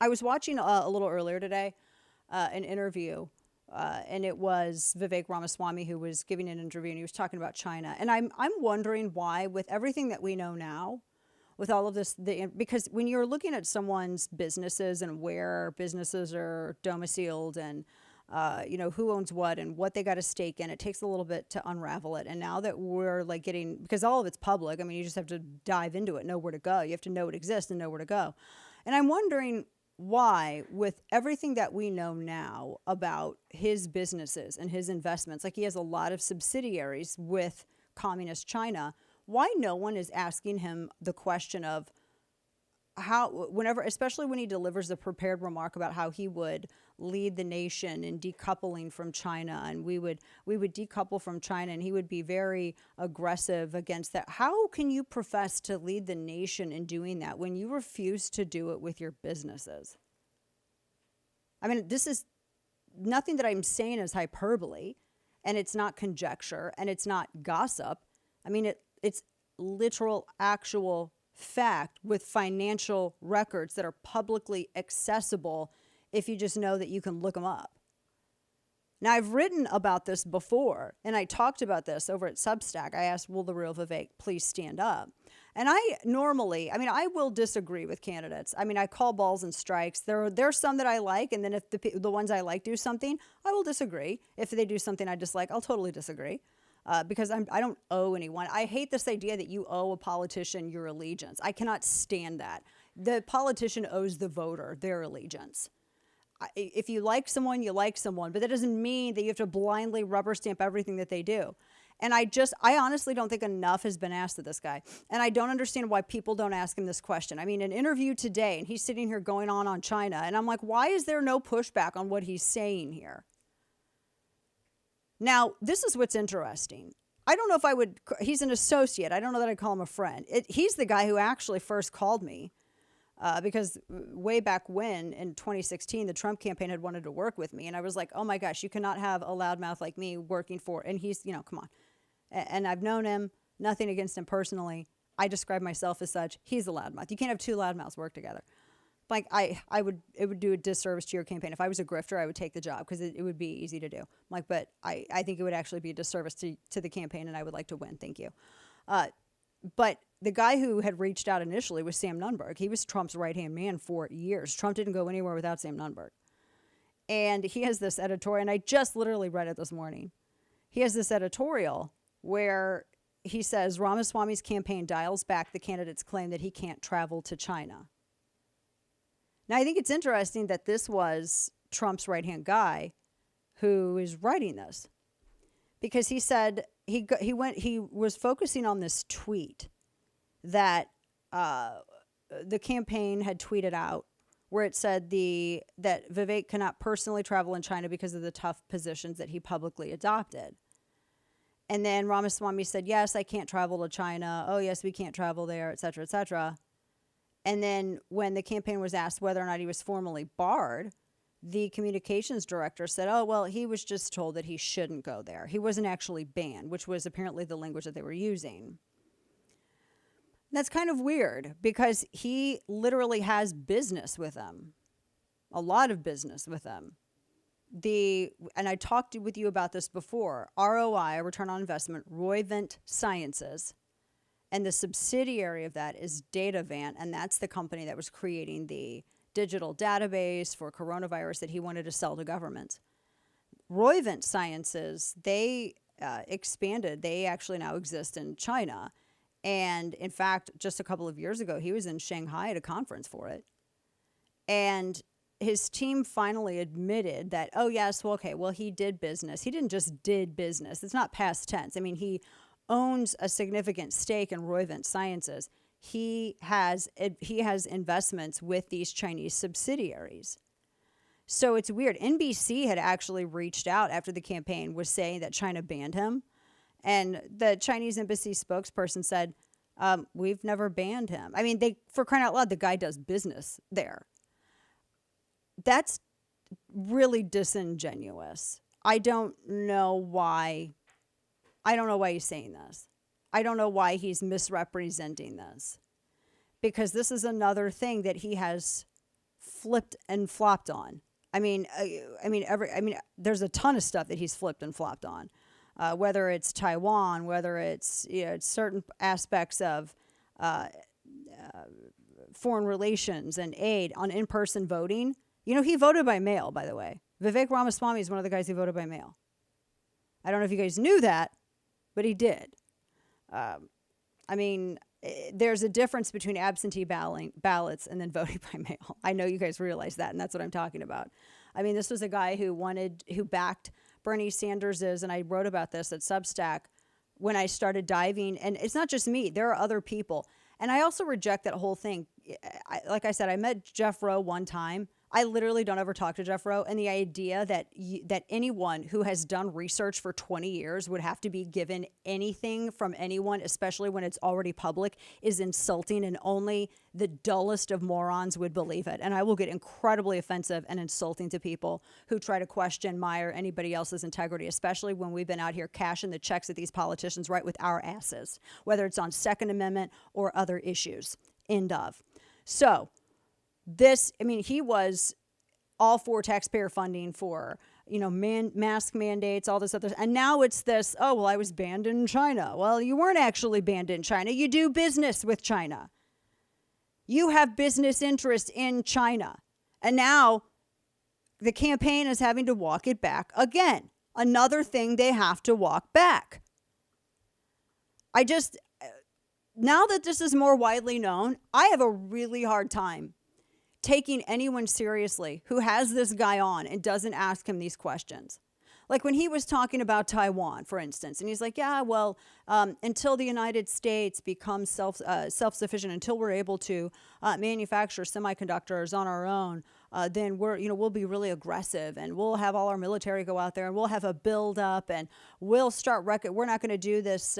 I was watching a little earlier today an interview, and it was Vivek Ramaswamy who was giving an interview, and he was talking about China. And I'm wondering why, with everything that we know now, with all of this, because when you're looking at someone's businesses and where businesses are domiciled and who owns what and what they got a stake in, it takes a little bit to unravel it. And now that we're like getting, because all of it's public, I mean, you just have to dive into it, know where to go. You have to know it exists and know where to go. And I'm wondering why, with everything that we know now about his businesses and his investments, like he has a lot of subsidiaries with communist China, why no one is asking him the question of how, whenever, especially when he delivers a prepared remark about how he would lead the nation in decoupling from China, and we would decouple from China, and he would be very aggressive against that. How can you profess to lead the nation in doing that when you refuse to do it with your businesses? I mean, this is nothing that I'm saying is hyperbole, and it's not conjecture, and it's not gossip. I mean, it's literal, actual fact with financial records that are publicly accessible if you just know that you can look them up. Now, I've written about this before, and I talked about this over at Substack. I asked, will the real Vivek please stand up? And I will disagree with candidates. I mean, I call balls and strikes. There's some that I like, and then if the ones I like do something, I will disagree. If they do something I dislike, I'll totally disagree. Because I don't owe anyone. I hate this idea that you owe a politician your allegiance. I cannot stand that. The politician owes the voter their allegiance. If you like someone, you like someone, but that doesn't mean that you have to blindly rubber stamp everything that they do. And I honestly don't think enough has been asked of this guy. And I don't understand why people don't ask him this question. I mean, an interview today, and he's sitting here going on China, and I'm like, why is there no pushback on what he's saying here? Now, this is what's interesting. I don't know if he's an associate. I don't know that I'd call him a friend. He's the guy who actually first called me because way back when, in 2016, the Trump campaign had wanted to work with me. And I was like, oh my gosh, you cannot have a loudmouth like me working for, and he's, come on. And I've known him, nothing against him personally. I describe myself as such. He's a loudmouth. You can't have two loudmouths work together. Like it would do a disservice to your campaign. If I was a grifter, I would take the job because it would be easy to do. Like, but I think it would actually be a disservice to the campaign, and I would like to win. Thank you. But the guy who had reached out initially was Sam Nunberg. He was Trump's right-hand man for years. Trump didn't go anywhere without Sam Nunberg. And he has this editorial, and I just literally read it this morning. He has this editorial where he says Ramaswamy's campaign dials back the candidate's claim that he can't travel to China. Now, I think it's interesting that this was Trump's right-hand guy who is writing this, because he said he was focusing on this tweet that the campaign had tweeted out, where it said that Vivek cannot personally travel in China because of the tough positions that he publicly adopted. And then Ramaswamy said, yes, I can't travel to China. Oh, yes, we can't travel there, et cetera, et cetera. And then when the campaign was asked whether or not he was formally barred, the communications director said, oh, well, he was just told that he shouldn't go there. He wasn't actually banned, which was apparently the language that they were using. That's kind of weird because he literally has business with them, a lot of business with them. And I talked with you about this before, ROI, return on investment, Roivant Sciences. And the subsidiary of that is Datavant, and that's the company that was creating the digital database for coronavirus that he wanted to sell to governments. Roivant Sciences, they expanded. They actually now exist in China. And in fact, just a couple of years ago, he was in Shanghai at a conference for it. And his team finally admitted that, oh, yes, well, he did business. He didn't just did business. It's not past tense. I mean, he owns a significant stake in Roivant Sciences. He has investments with these Chinese subsidiaries. So it's weird. NBC had actually reached out after the campaign was saying that China banned him. And the Chinese embassy spokesperson said, we've never banned him. I mean, for crying out loud, the guy does business there. That's really disingenuous. I don't know why he's saying this. I don't know why he's misrepresenting this. Because this is another thing that he has flipped and flopped on. There's a ton of stuff that he's flipped and flopped on, whether it's Taiwan, whether it's certain aspects of foreign relations and aid on in-person voting. He voted by mail, by the way. Vivek Ramaswamy is one of the guys who voted by mail. I don't know if you guys knew that, but he did. There's a difference between absentee ballots and then voting by mail. I know you guys realize that, and that's what I'm talking about. This was a guy who backed Bernie Sanders's, and I wrote about this at Substack when I started diving. And it's not just me. There are other people. And I also reject that whole thing. Like I said, I met Jeff Rowe one time. I literally don't ever talk to Jeff Rowe. And the idea that anyone who has done research for 20 years would have to be given anything from anyone, especially when it's already public, is insulting, and only the dullest of morons would believe it. And I will get incredibly offensive and insulting to people who try to question my or anybody else's integrity, especially when we've been out here cashing the checks that these politicians write with our asses, whether it's on Second Amendment or other issues. End of. So, he was all for taxpayer funding for, mask mandates, all this other, and now it's this, I was banned in China. Well, you weren't actually banned in China. You do business with China. You have business interests in China. And now the campaign is having to walk it back again. Another thing they have to walk back. Now that this is more widely known, I have a really hard time taking anyone seriously who has this guy on and doesn't ask him these questions. Like when he was talking about Taiwan, for instance, and he's like, until the United States becomes self-sufficient, until we're able to manufacture semiconductors on our own, then we'll be really aggressive, and we'll have all our military go out there, and we'll have a build up, and we'll start we're not going to do this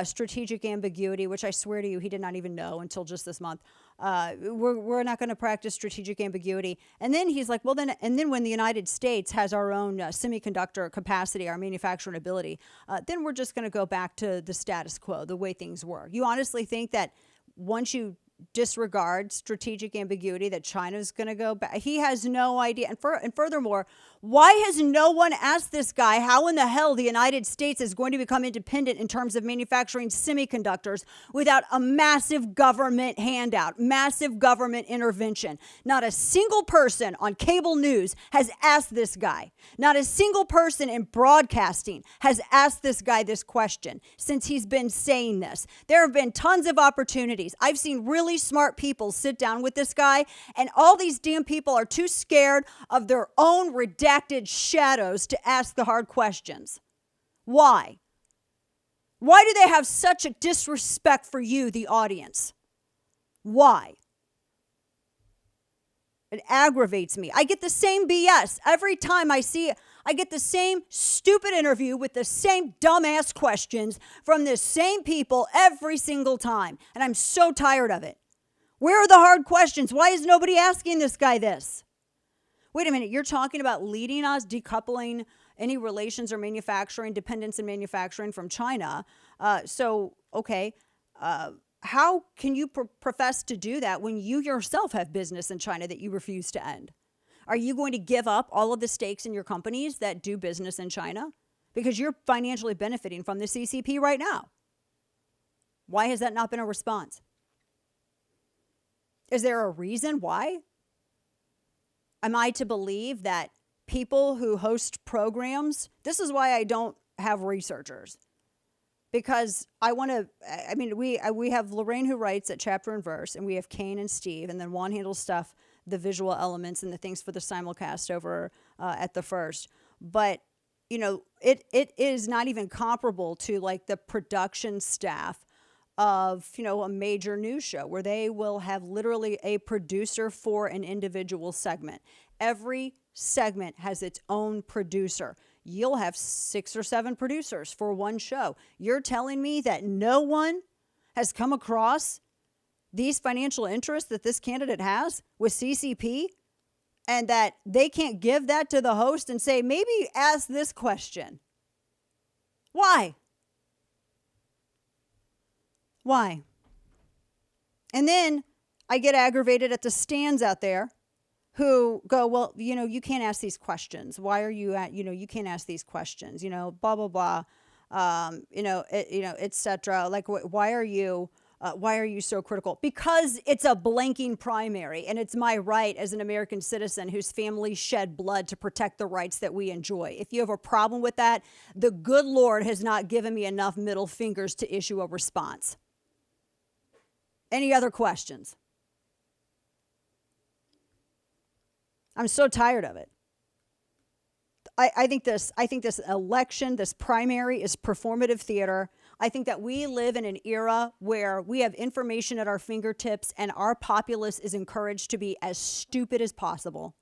strategic ambiguity, which I swear to you, he did not even know until just this month. We're not going to practice strategic ambiguity. And then he's like, and then when the United States has our own semiconductor capacity, our manufacturing ability, then we're just going to go back to the status quo, the way things were. You honestly think that once you disregard strategic ambiguity that China's going to go back? He has no idea. And furthermore, why has no one asked this guy how in the hell the United States is going to become independent in terms of manufacturing semiconductors without a massive government handout, massive government intervention? Not a single person on cable news has asked this guy. Not a single person in broadcasting has asked this guy this question since he's been saying this. There have been tons of opportunities. I've seen really smart people sit down with this guy, and all these damn people are too scared of their own redacted shadows to ask the hard questions. Why? Why do they have such a disrespect for you, the audience? Why? It aggravates me. I get the same BS every time I see it. I get the same stupid interview with the same dumbass questions from the same people every single time. And I'm so tired of it. Where are the hard questions? Why is nobody asking this guy this? Wait a minute, you're talking about leading us, decoupling any relations or manufacturing, dependence in manufacturing from China. How can you profess to do that when you yourself have business in China that you refuse to end? Are you going to give up all of the stakes in your companies that do business in China? Because you're financially benefiting from the CCP right now. Why has that not been a response? Is there a reason why? Am I to believe that people who host programs, this is why I don't have researchers. Because we have Lorraine who writes at Chapter and Verse, and we have Kane and Steve, and then Juan handles stuff, the visual elements and the things for the simulcast over at the First. But, it is not even comparable to like the production staff of, a major news show where they will have literally a producer for an individual segment. Every segment has its own producer. You'll have 6 or 7 producers for one show. You're telling me that no one has come across these financial interests that this candidate has with CCP, and that they can't give that to the host and say, maybe ask this question. Why? Why? And then I get aggravated at the stands out there who go, well, you can't ask these questions. Why are you you can't ask these questions, blah, blah, blah, et cetera. Like, why are you so critical? Because it's a blanking primary, and it's my right as an American citizen whose family shed blood to protect the rights that we enjoy. If you have a problem with that, the good Lord has not given me enough middle fingers to issue a response. Any other questions? I'm so tired of it. I think this election, this primary is performative theater. I think that we live in an era where we have information at our fingertips and our populace is encouraged to be as stupid as possible.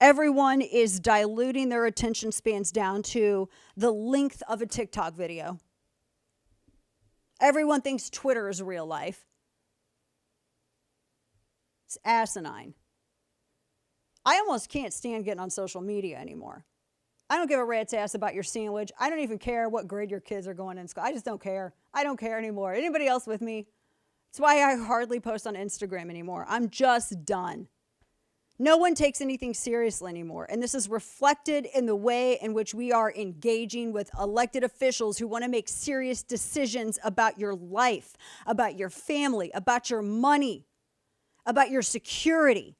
Everyone is diluting their attention spans down to the length of a TikTok video. Everyone thinks Twitter is real life. It's asinine. I almost can't stand getting on social media anymore. I don't give a rat's ass about your sandwich. I don't even care what grade your kids are going in school. I just don't care. I don't care anymore. Anybody else with me? That's why I hardly post on Instagram anymore. I'm just done. No one takes anything seriously anymore. And this is reflected in the way in which we are engaging with elected officials who want to make serious decisions about your life, about your family, about your money, about your security.